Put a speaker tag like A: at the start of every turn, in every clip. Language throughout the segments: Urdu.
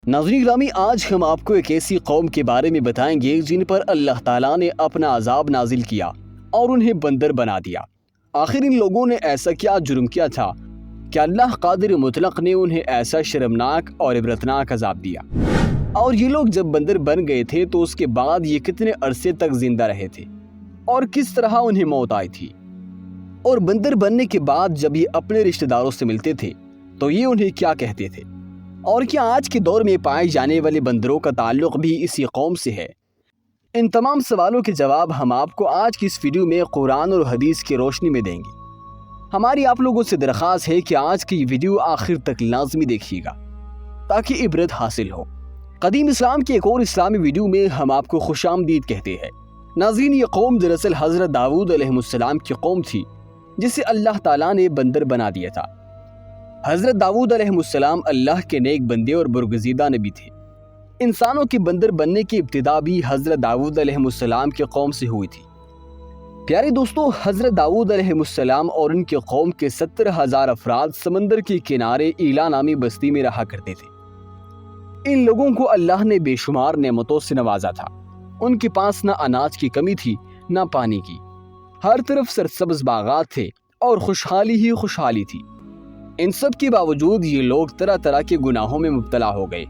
A: ناظرین گرامی، آج ہم آپ کو ایک ایسی قوم کے بارے میں بتائیں گے جن پر اللہ تعالیٰ نے اپنا عذاب نازل کیا اور انہیں بندر بنا دیا۔ آخر ان لوگوں نے ایسا کیا جرم کیا تھا کہ اللہ قادر مطلق نے انہیں ایسا شرمناک اور عبرتناک عذاب دیا؟ اور یہ لوگ جب بندر بن گئے تھے تو اس کے بعد یہ کتنے عرصے تک زندہ رہے تھے اور کس طرح انہیں موت آئی تھی؟ اور بندر بننے کے بعد جب یہ اپنے رشتہ داروں سے ملتے تھے تو یہ انہیں کیا کہتے تھے؟ اور کیا آج کے دور میں پائے جانے والے بندروں کا تعلق بھی اسی قوم سے ہے؟ ان تمام سوالوں کے جواب ہم آپ کو آج کی اس ویڈیو میں قرآن اور حدیث کی روشنی میں دیں گے۔ ہماری آپ لوگوں سے درخواست ہے کہ آج کی ویڈیو آخر تک لازمی دیکھیے گا تاکہ عبرت حاصل ہو۔ قدیم اسلام کی ایک اور اسلامی ویڈیو میں ہم آپ کو خوش آمدید کہتے ہیں۔ ناظرین، یہ قوم دراصل حضرت داؤد علیہ السلام کی قوم تھی جسے اللہ تعالیٰ نے بندر بنا دیا تھا۔ حضرت داؤد علیہ السلام اللہ کے نیک بندے اور برگزیدہ نبی تھے۔ انسانوں کے بندر بننے کی ابتدا بھی حضرت داؤد علیہ السلام کی قوم سے ہوئی تھی۔ پیارے دوستو، حضرت داؤد علیہ السلام اور ان کی قوم کے 70,000 افراد سمندر کے کنارے ایلا نامی بستی میں رہا کرتے تھے۔ ان لوگوں کو اللہ نے بے شمار نعمتوں سے نوازا تھا۔ ان کے پاس نہ اناج کی کمی تھی نہ پانی کی، ہر طرف سرسبز باغات تھے اور خوشحالی ہی خوشحالی تھی۔ ان سب کے باوجود یہ لوگ طرح طرح کے گناہوں میں مبتلا ہو گئے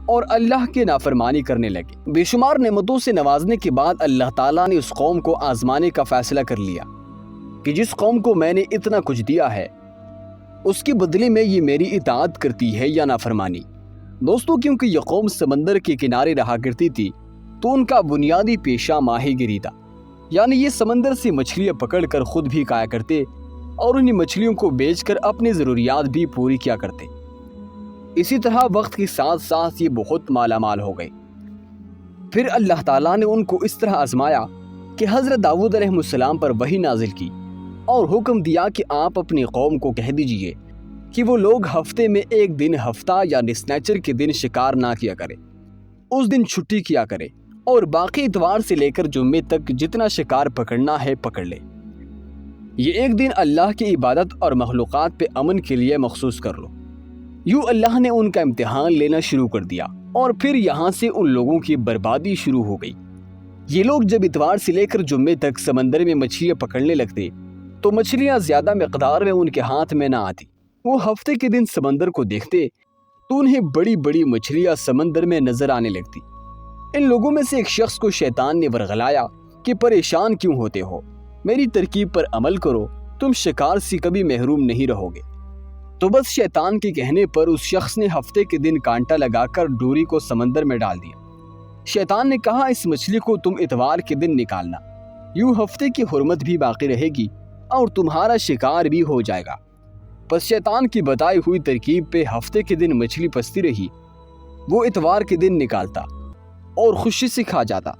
A: اور اللہ کے نافرمانی کرنے لگے۔ بے شمار نعمتوں سے نوازنے کے بعد اللہ تعالیٰ نے اس قوم کو آزمانے کا فیصلہ کر لیا کہ جس قوم کو میں نے اتنا کچھ دیا ہے اس کے بدلے میں یہ میری اطاعت کرتی ہے یا نافرمانی۔ دوستو، کیونکہ یہ قوم سمندر کے کنارے رہا کرتی تھی تو ان کا بنیادی پیشہ ماہی گیری تھا، یعنی یہ سمندر سے مچھلیاں پکڑ کر خود بھی کھایا کرتے اور انہیں مچھلیوں کو بیچ کر اپنی ضروریات بھی پوری کیا کرتے۔ اسی طرح وقت کے ساتھ ساتھ یہ بہت مالا مال ہو گئے۔ پھر اللہ تعالیٰ نے ان کو اس طرح آزمایا کہ حضرت داؤد علیہ السلام پر وحی نازل کی اور حکم دیا کہ آپ اپنی قوم کو کہہ دیجئے کہ وہ لوگ ہفتے میں ایک دن ہفتہ یا نسنیچر کے دن شکار نہ کیا کرے، اس دن چھٹی کیا کرے اور باقی اتوار سے لے کر جمعے تک جتنا شکار پکڑنا ہے پکڑ لے۔ یہ ایک دن اللہ کی عبادت اور مخلوقات پہ امن کے لیے مخصوص کر لو۔ یوں اللہ نے ان کا امتحان لینا شروع کر دیا اور پھر یہاں سے ان لوگوں کی بربادی شروع ہو گئی۔ یہ لوگ جب اتوار سے لے کر جمعے تک سمندر میں مچھلیاں پکڑنے لگتے تو مچھلیاں زیادہ مقدار میں ان کے ہاتھ میں نہ آتی۔ وہ ہفتے کے دن سمندر کو دیکھتے تو انہیں بڑی بڑی مچھلیاں سمندر میں نظر آنے لگتی۔ ان لوگوں میں سے ایک شخص کو شیطان نے ورغلایا کہ پریشان کیوں ہوتے ہو، میری ترکیب پر عمل کرو، تم شکار سے کبھی محروم نہیں رہو گے۔ تو بس شیطان کے کہنے پر اس شخص نے ہفتے کے دن کانٹا لگا کر ڈوری کو سمندر میں ڈال دیا۔ شیطان نے کہا، اس مچھلی کو تم اتوار کے دن نکالنا، یوں ہفتے کی حرمت بھی باقی رہے گی اور تمہارا شکار بھی ہو جائے گا۔ پس شیطان کی بتائی ہوئی ترکیب پہ ہفتے کے دن مچھلی پستی رہی، وہ اتوار کے دن نکالتا اور خوشی سے کھا جاتا۔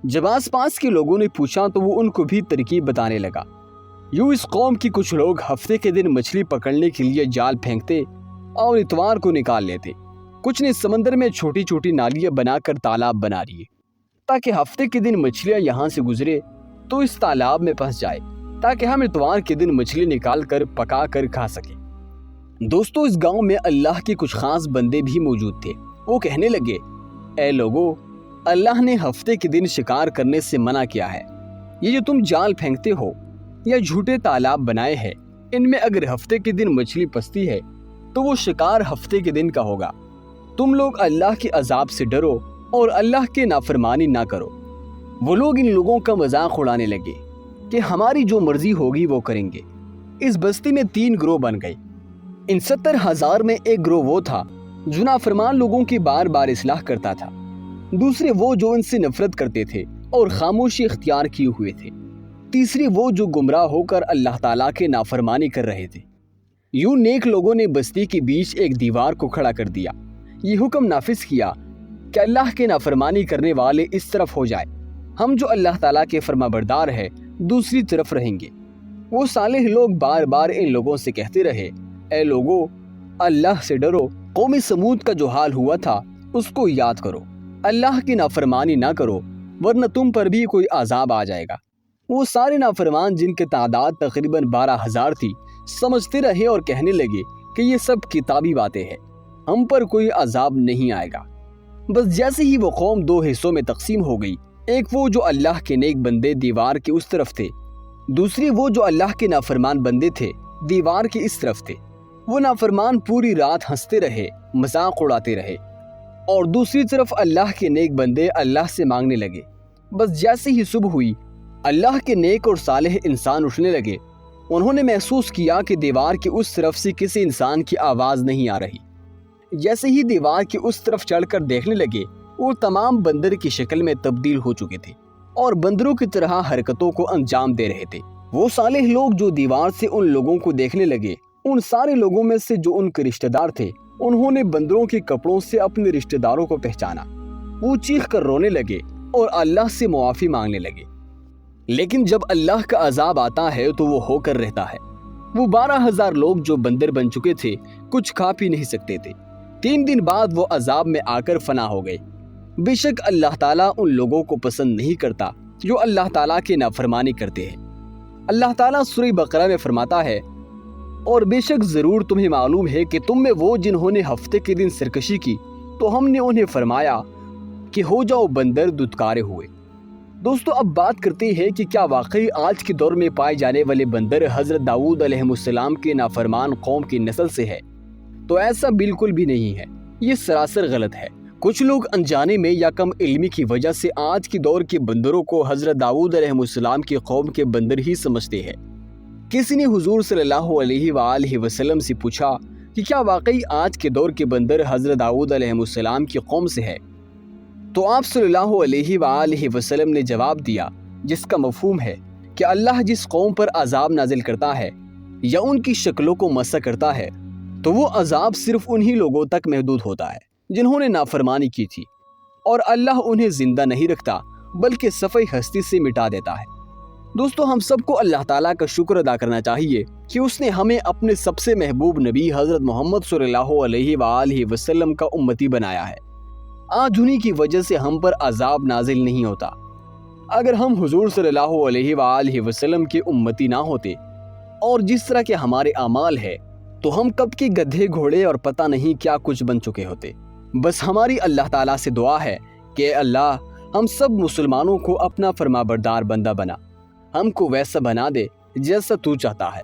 A: جب آس پاس کے لوگوں نے پوچھا تو وہ ان کو بھی ترکیب بتانے لگا۔ یوں اس قوم کی کچھ لوگ ہفتے کے دن مچھلی پکڑنے کے لیے جال پھینکتے اور اتوار کو نکال لیتے۔ کچھ نے سمندر میں چھوٹی چھوٹی نالیاں بنا کر تالاب بنا لیے تاکہ ہفتے کے دن مچھلیاں یہاں سے گزرے تو اس تالاب میں پھنس جائے تاکہ ہم اتوار کے دن مچھلی نکال کر پکا کر کھا سکیں۔ دوستو، اس گاؤں میں اللہ کے کچھ خاص بندے بھی موجود تھے۔ وہ کہنے لگے، اے لوگو، اللہ نے ہفتے کے دن شکار کرنے سے منع کیا ہے۔ یہ جو تم جال پھینکتے ہو یا جھوٹے تالاب بنائے ہیں، ان میں اگر ہفتے کے دن مچھلی پستی ہے تو وہ شکار ہفتے کے دن کا ہوگا۔ تم لوگ اللہ کے عذاب سے ڈرو اور اللہ کے نافرمانی نہ کرو۔ وہ لوگ ان لوگوں کا مذاق اڑانے لگے کہ ہماری جو مرضی ہوگی وہ کریں گے۔ اس بستی میں 3 گروہ بن گئے۔ ان 70,000 میں ایک گروہ وہ تھا جو نافرمان لوگوں کی بار بار اصلاح کرتا تھا، دوسرے وہ جو ان سے نفرت کرتے تھے اور خاموشی اختیار کیے ہوئے تھے، تیسری وہ جو گمراہ ہو کر اللہ تعالیٰ کے نافرمانی کر رہے تھے۔ یوں نیک لوگوں نے بستی کے بیچ ایک دیوار کو کھڑا کر دیا، یہ حکم نافذ کیا کہ اللہ کے نافرمانی کرنے والے اس طرف ہو جائے، ہم جو اللہ تعالیٰ کے فرما بردار ہے دوسری طرف رہیں گے۔ وہ صالح لوگ بار بار ان لوگوں سے کہتے رہے، اے لوگو، اللہ سے ڈرو۔ قوم سمود کا جو حال ہوا تھا اس کو یاد کرو، اللہ کی نافرمانی نہ کرو ورنہ تم پر بھی کوئی عذاب آ جائے گا۔ وہ سارے نافرمان جن کی تعداد تقریباً 12,000 تھی سمجھتے رہے اور کہنے لگے کہ یہ سب کتابی باتیں ہیں، ہم پر کوئی عذاب نہیں آئے گا۔ بس جیسے ہی وہ قوم دو حصوں میں تقسیم ہو گئی، ایک وہ جو اللہ کے نیک بندے دیوار کے اس طرف تھے، دوسری وہ جو اللہ کے نافرمان بندے تھے دیوار کے اس طرف تھے۔ وہ نافرمان پوری رات ہنستے رہے، مذاق اڑاتے رہے، اور دوسری طرف اللہ کے نیک بندے اللہ سے مانگنے لگے۔ بس جیسے ہی صبح ہوئی، اللہ کے نیک اور صالح انسان اٹھنے لگے۔ انہوں نے محسوس کیا کہ دیوار کی اس طرف سے کسی انسان کی آواز نہیں آ رہی۔ جیسے ہی دیوار کی اس طرف چڑھ کر دیکھنے لگے، وہ تمام بندر کی شکل میں تبدیل ہو چکے تھے اور بندروں کی طرح حرکتوں کو انجام دے رہے تھے۔ وہ صالح لوگ جو دیوار سے ان لوگوں کو دیکھنے لگے، ان سارے لوگوں میں سے جو ان کے رشتہ دار تھے، انہوں نے بندروں کے کپڑوں سے اپنے رشتہ داروں کو پہچانا۔ وہ چیخ کر رونے لگے اور اللہ سے معافی مانگنے لگے۔ لیکن جب اللہ کا عذاب آتا ہے تو وہ ہو کر رہتا ہے۔ وہ 12,000 لوگ جو بندر بن چکے تھے کچھ کھا پی نہیں سکتے تھے۔ 3 دن بعد وہ عذاب میں آ کر فنا ہو گئے۔ بے شک اللہ تعالیٰ ان لوگوں کو پسند نہیں کرتا جو اللہ تعالیٰ کی نافرمانی کرتے ہیں۔ اللہ تعالیٰ سورہ بقرہ میں فرماتا ہے، اور بے شک ضرور تمہیں معلوم ہے کہ تم میں وہ جنہوں نے ہفتے کے دن سرکشی کی تو ہم نے انہیں فرمایا کہ ہو جاؤ بندر دھتکارے ہوئے۔ دوستو، اب بات کرتے ہیں کہ کیا واقعی آج کے دور میں پائے جانے والے بندر حضرت داؤد علیہ السلام کے نافرمان قوم کی نسل سے ہے؟ تو ایسا بالکل بھی نہیں ہے، یہ سراسر غلط ہے۔ کچھ لوگ انجانے میں یا کم علمی کی وجہ سے آج کے دور کے بندروں کو حضرت داؤد علیہ السلام کی قوم کے بندر ہی سمجھتے ہیں۔ کسی نے حضور صلی اللہ علیہ وآلہ وسلم سے پوچھا کہ کیا واقعی آج کے دور کے بندر حضرت داؤد علیہ السلام کی قوم سے ہے؟ تو آپ صلی اللہ علیہ وآلہ وسلم نے جواب دیا، جس کا مفہوم ہے کہ اللہ جس قوم پر عذاب نازل کرتا ہے یا ان کی شکلوں کو مسح کرتا ہے تو وہ عذاب صرف انہی لوگوں تک محدود ہوتا ہے جنہوں نے نافرمانی کی تھی، اور اللہ انہیں زندہ نہیں رکھتا بلکہ صفحہ ہستی سے مٹا دیتا ہے۔ دوستو، ہم سب کو اللہ تعالیٰ کا شکر ادا کرنا چاہیے کہ اس نے ہمیں اپنے سب سے محبوب نبی حضرت محمد صلی اللہ علیہ وآلہ وسلم کا امتی بنایا ہے۔ آج انہی کی وجہ سے ہم پر عذاب نازل نہیں ہوتا۔ اگر ہم حضور صلی اللہ علیہ وآلہ وسلم کے امتی نہ ہوتے اور جس طرح کے ہمارے اعمال ہے تو ہم کب کے گدھے گھوڑے اور پتہ نہیں کیا کچھ بن چکے ہوتے۔ بس ہماری اللہ تعالیٰ سے دعا ہے کہ اللہ ہم سب مسلمانوں کو اپنا فرما بردار بندہ بنا، ہم کو ویسا بنا دے جیسا تو چاہتا ہے۔